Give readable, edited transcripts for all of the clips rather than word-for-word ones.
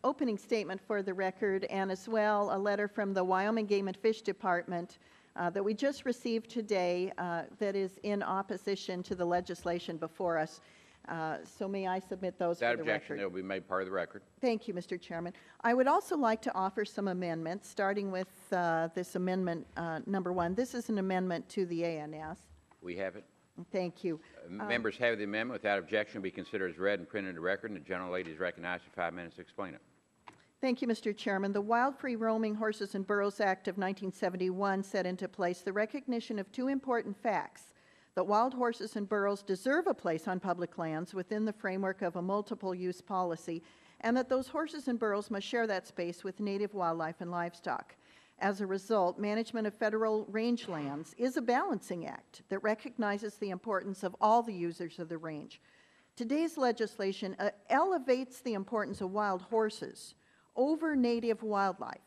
opening statement for the record, and as well a letter from the Wyoming Game and Fish Department that we just received today that is in opposition to the legislation before us. So may I submit those for the record? Without objection, they will be made part of the record. Thank you, Mr. Chairman. I would also like to offer some amendments, starting with this amendment number 1. This is an amendment to the ANS. We have it. Thank you. Members have the amendment. Without objection, be considered as read and printed into the record, and the gentlelady is recognized for 5 minutes to explain it. Thank you, Mr. Chairman. The Wild Free Roaming Horses and Burros Act of 1971 set into place the recognition of two important facts: that wild horses and burros deserve a place on public lands within the framework of a multiple-use policy, and that those horses and burros must share that space with native wildlife and livestock. As a result, management of federal rangelands is a balancing act that recognizes the importance of all the users of the range. Today's legislation elevates the importance of wild horses over native wildlife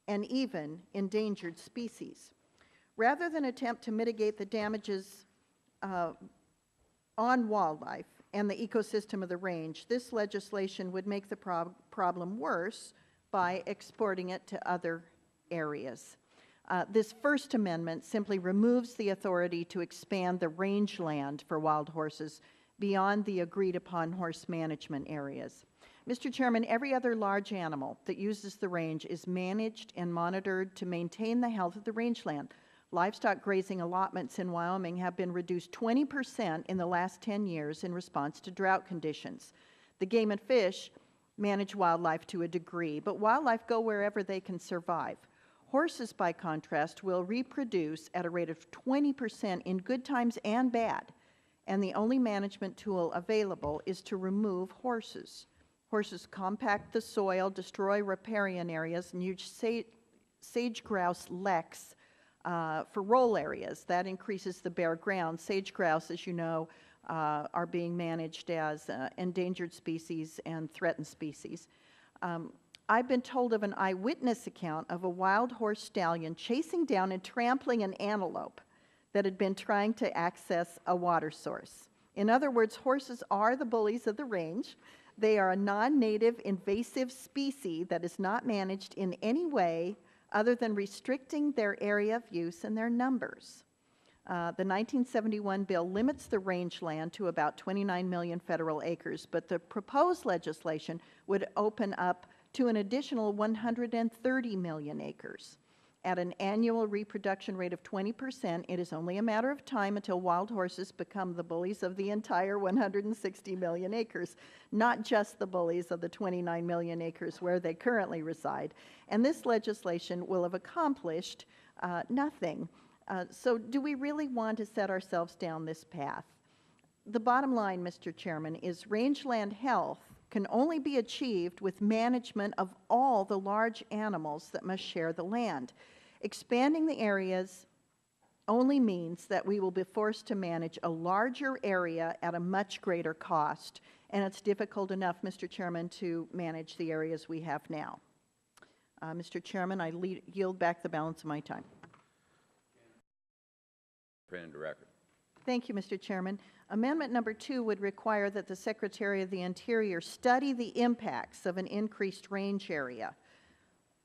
and even endangered species. Rather than attempt to mitigate the damages on wildlife and the ecosystem of the range, this legislation would make the problem worse by exporting it to other areas. This First Amendment simply removes the authority to expand the rangeland for wild horses beyond the agreed-upon horse management areas. Mr. Chairman, every other large animal that uses the range is managed and monitored to maintain the health of the rangeland. Livestock grazing allotments in Wyoming have been reduced 20% in the last 10 years in response to drought conditions. The game and fish manage wildlife to a degree, but wildlife go wherever they can survive. Horses, by contrast, will reproduce at a rate of 20% in good times and bad, and the only management tool available is to remove horses. Horses compact the soil, destroy riparian areas, and use sage grouse leks for roll areas. That increases the bare ground. Sage grouse, as you know, are being managed as endangered species and threatened species. I've been told of an eyewitness account of a wild horse stallion chasing down and trampling an antelope that had been trying to access a water source. In other words, horses are the bullies of the range. They are a non-native invasive species that is not managed in any way other than restricting their area of use and their numbers. The 1971 bill limits the rangeland to about 29 million federal acres, but the proposed legislation would open up to an additional 130 million acres. At an annual reproduction rate of 20%, it is only a matter of time until wild horses become the bullies of the entire 160 million acres, not just the bullies of the 29 million acres where they currently reside. And this legislation will have accomplished nothing. So do we really want to set ourselves down this path? The bottom line, Mr. Chairman, is rangeland health can only be achieved with management of all the large animals that must share the land. Expanding the areas only means that we will be forced to manage a larger area at a much greater cost, and it's difficult enough, Mr. Chairman, to manage the areas we have now. Mr. Chairman, I yield back the balance of my time. Print into record. Thank you, Mr. Chairman. Amendment number 2 would require that the Secretary of the Interior study the impacts of an increased range area.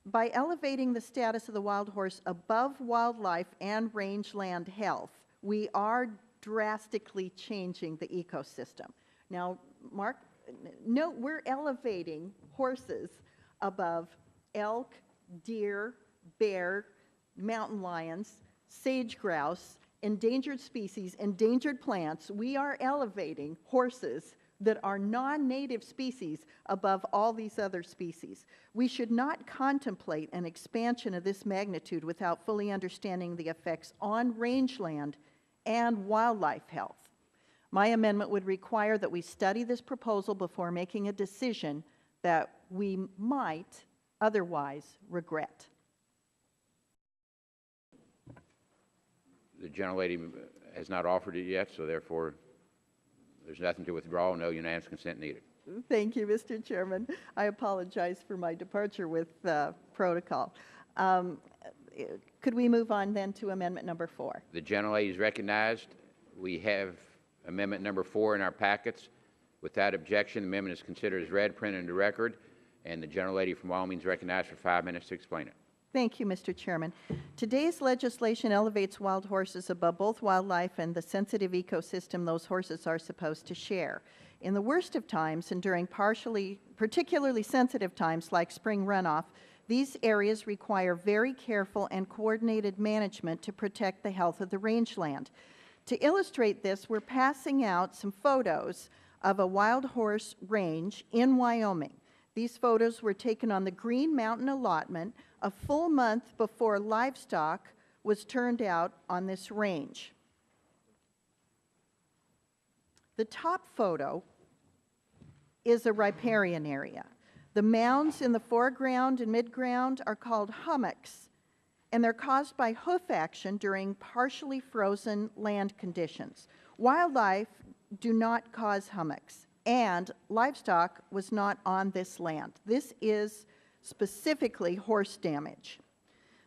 By elevating the status of the wild horse above wildlife and rangeland health, we are drastically changing the ecosystem. Now, Mark, note we're elevating horses above elk, deer, bear, mountain lions, sage grouse, endangered species, endangered plants. We are elevating horses that are non-native species above all these other species. We should not contemplate an expansion of this magnitude without fully understanding the effects on rangeland and wildlife health. My amendment would require that we study this proposal before making a decision that we might otherwise regret. The gentlelady has not offered it yet, so therefore there's nothing to withdraw. No unanimous consent needed. Thank you, Mr. Chairman. I apologize for my departure with protocol. Could we move on then to amendment number 4? The gentlelady is recognized. We have amendment number 4 in our packets. Without objection, the amendment is considered as read, printed into record, And the gentlelady from Wyoming is recognized for 5 minutes to explain it. Thank you, Mr. Chairman. Today's legislation elevates wild horses above both wildlife and the sensitive ecosystem those horses are supposed to share. In the worst of times and during particularly sensitive times like spring runoff, these areas require very careful and coordinated management to protect the health of the rangeland. To illustrate this, we're passing out some photos of a wild horse range in Wyoming. These photos were taken on the Green Mountain allotment a full month before livestock was turned out on this range. The top photo is a riparian area. The mounds in the foreground and midground are called hummocks, and they're caused by hoof action during partially frozen land conditions. Wildlife do not cause hummocks, and livestock was not on this land. This is specifically horse damage.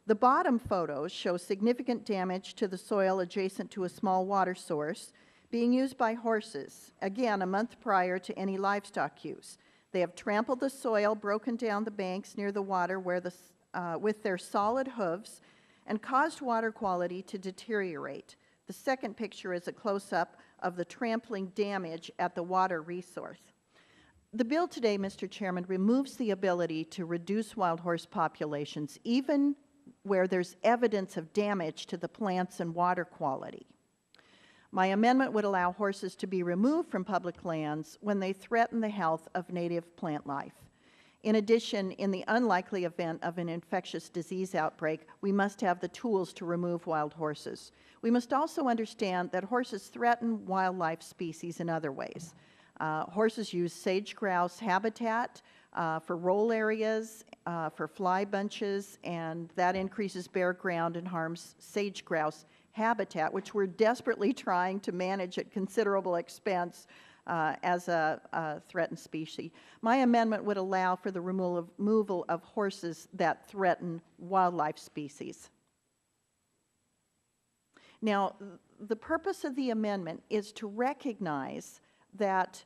The bottom photos show significant damage to the soil adjacent to a small water source being used by horses, again, a month prior to any livestock use. They have trampled the soil, broken down the banks near the water with their solid hooves, and caused water quality to deteriorate. The second picture is a close-up of the trampling damage at the water resource. The bill today, Mr. Chairman, removes the ability to reduce wild horse populations, even where there's evidence of damage to the plants and water quality. My amendment would allow horses to be removed from public lands when they threaten the health of native plant life. In addition, in the unlikely event of an infectious disease outbreak, we must have the tools to remove wild horses. We must also understand that horses threaten wildlife species in other ways. Horses use sage-grouse habitat for roll areas, for fly bunches, and that increases bare ground and harms sage-grouse habitat, which we're desperately trying to manage at considerable expense as a threatened species. My amendment would allow for the removal of horses that threaten wildlife species. Now, the purpose of the amendment is to recognize that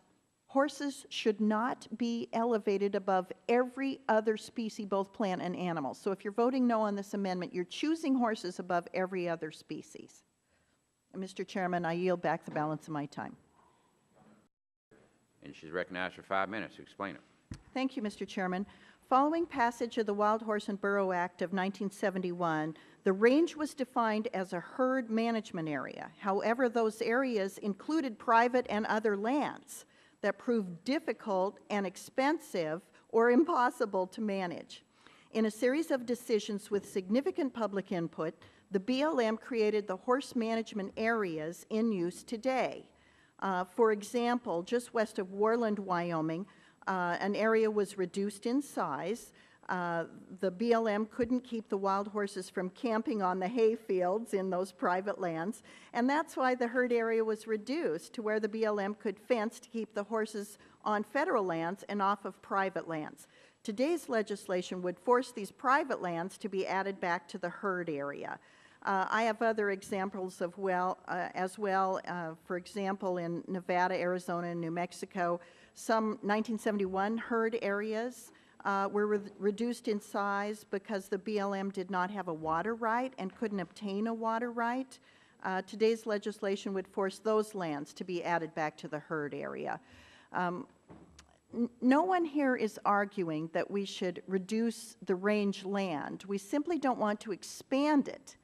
horses should not be elevated above every other species, both plant and animal. So if you're voting no on this amendment, you're choosing horses above every other species. And Mr. Chairman, I yield back the balance of my time. And she's recognized for 5 minutes to explain it. Thank you, Mr. Chairman. Following passage of the Wild Horse and Burro Act of 1971, the range was defined as a herd management area. However, those areas included private and other lands that proved difficult and expensive or impossible to manage. In a series of decisions with significant public input, the BLM created the horse management areas in use today. For example, just west of Worland, Wyoming, an area was reduced in size. The BLM couldn't keep the wild horses from camping on the hay fields in those private lands, and that's why the herd area was reduced to where the BLM could fence to keep the horses on federal lands and off of private lands. Today's legislation would force these private lands to be added back to the herd area. I have other examples as well. For example, in Nevada, Arizona, and New Mexico, some 1971 herd areas were reduced in size because the BLM did not have a water right and couldn't obtain a water right. Today's legislation would force those lands to be added back to the herd area. No one here is arguing that we should reduce the range land. We simply don't want to expand it.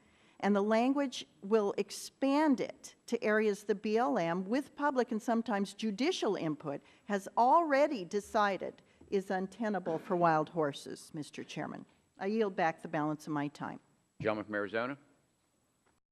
And the language will expand it to areas the BLM, with public and sometimes judicial input, has already decided is untenable for wild horses, Mr. Chairman. I yield back the balance of my time. Gentleman from Arizona.